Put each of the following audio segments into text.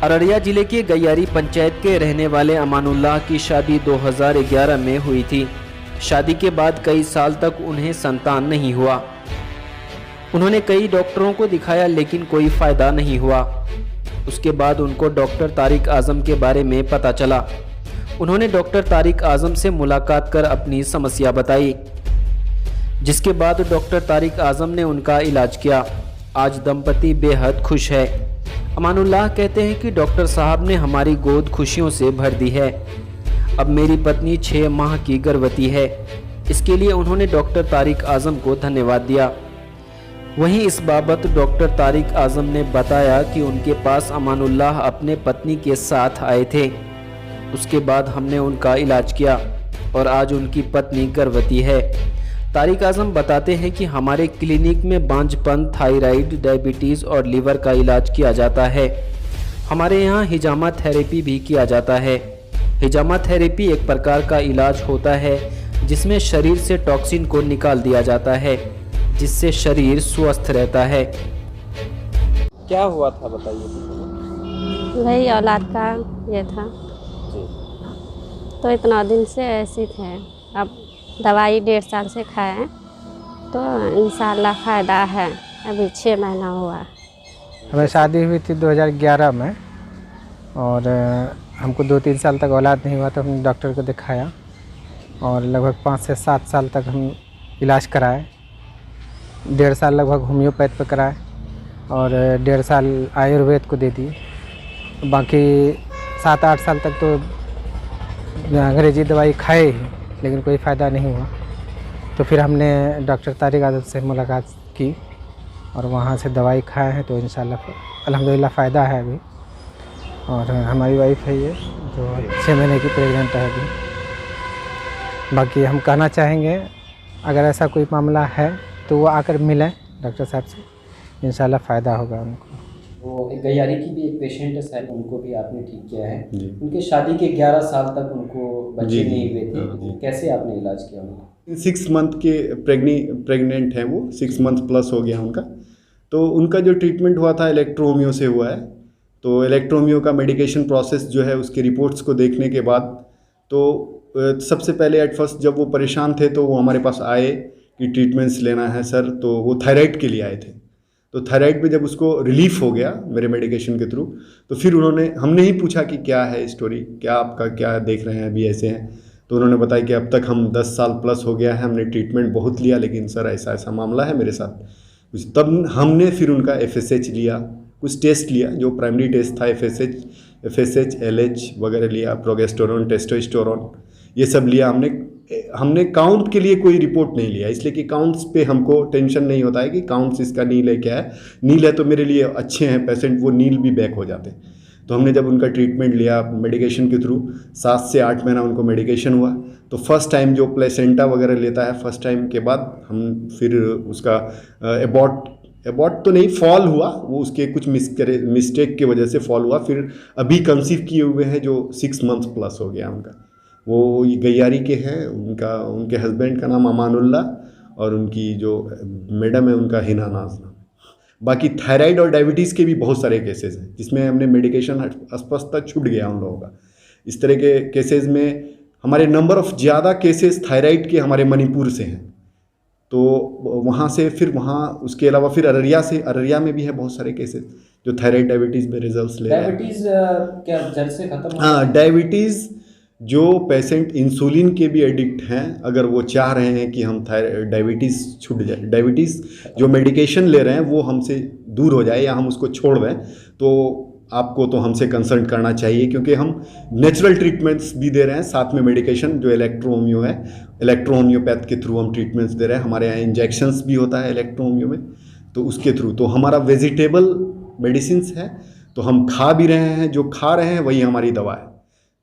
अररिया जिले के गैयारी पंचायत के रहने वाले अमानुल्लाह की शादी 2011 में हुई थी। शादी के बाद कई साल तक उन्हें संतान नहीं हुआ। उन्होंने कई डॉक्टरों को दिखाया लेकिन कोई फायदा नहीं हुआ। उसके बाद उनको डॉक्टर तारिक आजम के बारे में पता चला। उन्होंने डॉक्टर तारिक आजम से मुलाकात कर अपनी समस्या बताई, जिसके बाद डॉक्टर तारिक आजम ने उनका इलाज किया। आज दंपति बेहद खुश है। अमानुल्लाह कहते हैं कि डॉक्टर साहब ने हमारी गोद खुशियों से भर दी है। अब मेरी पत्नी 6 माह की गर्भवती है। इसके लिए उन्होंने डॉक्टर तारिक आजम को धन्यवाद दिया। वहीं इस बाबत डॉक्टर तारिक आजम ने बताया कि उनके पास अमानुल्लाह अपने पत्नी के साथ आए थे। उसके बाद हमने उनका इलाज किया और आज उनकी पत्नी गर्भवती है। तारिक आजम बताते हैं कि हमारे क्लिनिक में बांझपन, थायराइड, डायबिटीज़ और लीवर का इलाज किया जाता है। हमारे यहाँ हिजामा थेरेपी भी किया जाता है। हिजामा थेरेपी एक प्रकार का इलाज होता है जिसमें शरीर से टॉक्सिन को निकाल दिया जाता है, जिससे शरीर स्वस्थ रहता है। क्या हुआ था बताइए। वही औलाद का ये था जी। तो इतना दिन से ऐसे थे। अब दवाई 1.5 साल से खाएं तो इंशाल्लाह फ़ायदा है। अभी 6 महीना हुआ। हमें शादी हुई थी 2011 में और हमको 2-3 साल तक औलाद नहीं हुआ तो हमने डॉक्टर को दिखाया और लगभग 5 से 7 साल तक हम इलाज कराए। 1.5 साल लगभग होम्योपैथ पे कराए और 1.5 साल आयुर्वेद को दे दिए। बाकी 7-8 साल तक तो अंग्रेजी दवाई खाए ही, लेकिन कोई फ़ायदा नहीं हुआ। तो फिर हमने डॉक्टर तारिक आजम से मुलाकात की और वहाँ से दवाई खाए हैं तो इंशाल्लाह अल्हम्दुलिल्लाह फ़ायदा है अभी। और हमारी वाइफ है ये जो 6 महीने की प्रेग्नेंट है अभी। बाकी हम कहना चाहेंगे अगर ऐसा कोई मामला है तो वो आकर मिलें डॉक्टर साहब से, इंशाल्लाह फ़ायदा होगा उनको। वो एक गैयारी की भी एक पेशेंट है शायद, उनको भी आपने ठीक किया है। जी। उनके शादी के 11 साल तक उनको बच्चे जी, नहीं हुए थे। जी। कैसे आपने इलाज किया उनका? 6 मंथ के प्रेग्नेंट हैं वो, 6 मंथ प्लस हो गया उनका। तो उनका जो ट्रीटमेंट हुआ था इलेक्ट्रोहोमियो से हुआ है। तो इलेक्ट्रोहोमियो का मेडिकेशन प्रोसेस जो है उसके रिपोर्ट्स को देखने के बाद तो सबसे पहले एट फर्स्ट जब वो परेशान थे तो वो हमारे पास आए कि ट्रीटमेंट्स लेना है सर। तो वो थायराइड के लिए आए थे। तो थायराइड पे जब उसको रिलीफ हो गया मेरे मेडिकेशन के थ्रू, तो फिर हमने ही पूछा कि क्या है स्टोरी, क्या आपका क्या देख रहे हैं अभी ऐसे हैं। तो उन्होंने बताया कि अब तक हम 10 साल प्लस हो गया है, हमने ट्रीटमेंट बहुत लिया, लेकिन सर ऐसा ऐसा मामला है मेरे साथ कुछ। तब हमने फिर उनका FSH लिया, कुछ टेस्ट लिया जो प्राइमरी टेस्ट था, FSH LH वगैरह लिया, प्रोगेस्टेरोन, टेस्टोस्टेरोन ये सब लिया हमने काउंट के लिए कोई रिपोर्ट नहीं लिया, इसलिए कि काउंट्स पे हमको टेंशन नहीं होता है कि काउंट्स इसका नील है क्या है। नील है तो मेरे लिए अच्छे हैं पेशेंट, वो नील भी बैक हो जाते हैं। तो हमने जब उनका ट्रीटमेंट लिया मेडिकेशन के थ्रू, 7 से 8 महीना उनको मेडिकेशन हुआ। तो फर्स्ट टाइम जो प्लेसेंटा वगैरह लेता है, फर्स्ट टाइम के बाद हम फिर उसका एबॉर्ट तो नहीं, फॉल हुआ, वो उसके कुछ मिस्टेक की वजह से फॉल हुआ। फिर अभी कंसीव किए हुए हैं जो 6 मंथ प्लस हो गया उनका। वो गैयारी के हैं, उनके हस्बैंड का नाम अमानुल्लाह और उनकी जो मैडम है उनका हिना नाज नाम। बाकी थायराइड और डायबिटीज़ के भी बहुत सारे केसेस हैं जिसमें हमने मेडिकेशन अस्पष्टता छूट गया उन लोगों का। इस तरह के केसेस में हमारे नंबर ऑफ़ ज़्यादा केसेस थायराइड के हमारे मणिपुर से हैं। तो वहाँ से फिर उसके अलावा फिर अररिया में भी है बहुत सारे केसेस जो थायराइड डायबिटीज़ में रिजल्ट्स ले रहे हैं। डायबिटीज़ क्या जड़ से खत्म? हाँ, डायबिटीज़ जो पेशेंट इंसुलिन के भी एडिक्ट हैं, अगर वो चाह रहे हैं कि हम डायबिटीज़ छूट जाए, डायबिटीज़ जो मेडिकेशन ले रहे हैं वो हमसे दूर हो जाए या हम उसको छोड़ दें, तो आपको तो हमसे कंसल्ट करना चाहिए, क्योंकि हम नेचुरल ट्रीटमेंट्स भी दे रहे हैं साथ में मेडिकेशन जो इलेक्ट्रोहोमियो है, इलेक्ट्रोहोमियोपैथ के थ्रू हम ट्रीटमेंट्स दे रहे हैं। हमारे यहाँ इंजेक्शंस भी होता है इलेक्ट्रोहोमियो में, तो उसके थ्रू तो हमारा वेजिटेबल मेडिसिन्स है, तो हम खा भी रहे हैं, जो खा रहे हैं वही हमारी दवा है।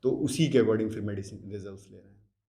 तो उसी के अकॉर्डिंग फिर मेडिसिन रिजल्ट्स ले रहे हैं।